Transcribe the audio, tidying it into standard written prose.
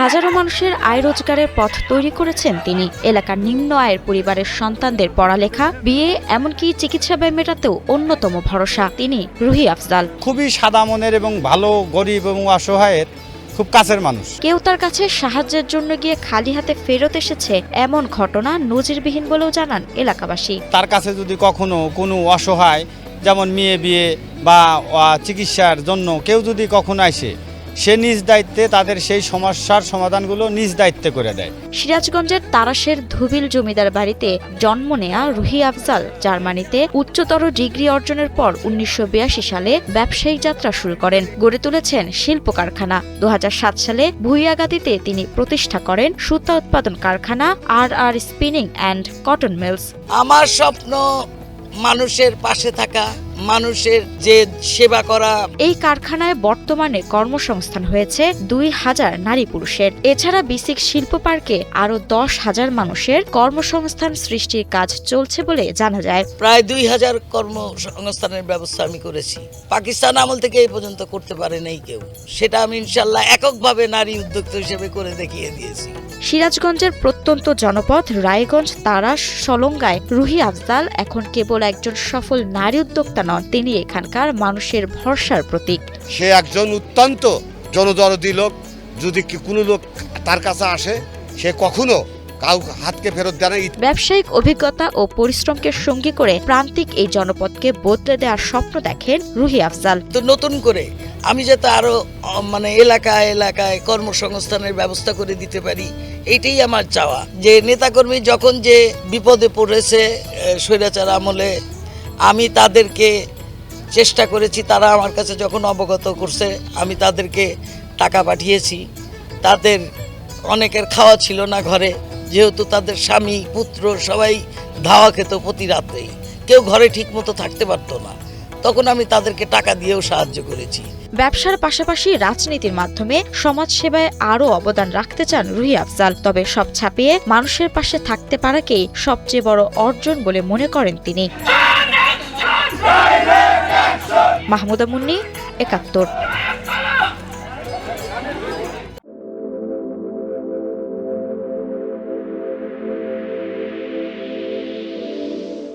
হাজারো মানুষের আয় রোজগারের পথ তৈরি করেছেন তিনি। এলাকার নিম্ন আয়ের পরিবারের সন্তানদের পড়ালেখা, বিয়ে, এমনকি চিকিৎসা ব্যয় মেটাতেও অন্যতম ভরসা তিনি রুহি আফজাল। খুবই সাদা মনের এবং ভালো, গরিব এবং অসহায়ের খুব কাছের মানুষ। কেউ তার কাছে সাহায্যের জন্য গিয়ে খালি হাতে ফেরত এসেছে এমন ঘটনা নজিরবিহীন বলেও জানান এলাকাবাসী। তার কাছে যদি কখনো কোনো অসহায়, যেমন মেয়ে বিয়ে বা চিকিৎসার জন্য কেউ যদি কখনো আসে, সে নিজ দায়িত্বে তাদের সেই সমস্যার সমাধানগুলো নিজ দায়িত্বে করে দেয়। সিরাজগঞ্জের তারাশের ধুবিল জমিদার বাড়িতে জন্ম নেয়া রুহি আফজাল জার্মানিতে উচ্চতর ডিগ্রি অর্জনের পর ১৯৮২ সালে ব্যবসায়িক যাত্রা শুরু করেন। গড়ে তুলেছেন শিল্প কারখানা। ২০০৭ সালে ভুইয়াগাতিতে তিনি প্রতিষ্ঠা করেন সুতা উৎপাদন কারখানা আর স্পিনিং অ্যান্ড কটন মিলস। আমার স্বপ্ন মানুষের পাশে থাকা, মানুষের যে সেবা করা। এই কারখানায় বর্তমানে কর্মসংস্থান হয়েছে ২,০০০ নারী পুরুষের। এছাড়া বিসিক শিল্প পার্কে আরো ১০,০০০ মানুষের কর্মসংস্থান সৃষ্টির কাজ চলছে বলে জানা যায়। প্রায় ২,০০০ কর্মসংস্থানের ব্যবস্থা আমি করেছি। পাকিস্তান আমল থেকে এই পর্যন্ত করতে পারে নাই কেউ। সেটা আমি ইনশাল্লাহ এককভাবে নারী উদ্যোক্তা হিসেবে করে দেখিয়ে দিয়েছি। সিরাজগঞ্জের প্রত্যন্ত জনপদ রায়গঞ্জ, তারাশ, সলঙ্গায় রুহি আফজাল এখন কেবল একজন সফল নারী উদ্যোক্তা নন, তিনি এখানকার মানুষের ভরসার প্রতীক। সে একজন অত্যন্ত জনদরদি লোক। যদি কোনো লোক তার কাছে আসে, সে কখনো কাউ হাতকে ফেরত দেয় না। ব্যবসায়িক অভিজ্ঞতা ও পরিশ্রমকে সঙ্গী করে প্রান্তিক এই জনপদকে বদলে দেওয়ার স্বপ্ন দেখেন রুহি আফজাল। তো নতুন করে আমি যাতে আরো এলাকায় এলাকায় কর্মসংস্থানের ব্যবস্থা করে দিতে পারি, এইটাই আমার চাওয়া। যে নেতাকর্মী যখন যে বিপদে পড়েছে স্বৈরাচার আমলে, আমি তাদেরকে চেষ্টা করেছি। তারা আমার কাছে যখন অবগত করছে, আমি তাদেরকে টাকা পাঠিয়েছি। তাদের অনেকের খাওয়া ছিল না ঘরে, যেহেতু তাদের স্বামী পুত্র সবাই ধাওয়া খেত প্রতি রাতেই, কেউ ঘরে ঠিক মতো থাকতে পারতো না। তখন আমি তাদেরকে টাকা দিয়েও সাহায্য করেছি। ব্যবসার পাশাপাশি রাজনীতির মাধ্যমে সমাজ সেবায় আরও অবদান রাখতে চান রুহি আফজাল। তবে সব ছাপিয়ে মানুষের পাশে থাকতে পারাকেই সবচেয়ে বড় অর্জন বলে মনে করেন তিনি। মাহমুদা মুন্নি, ৭১।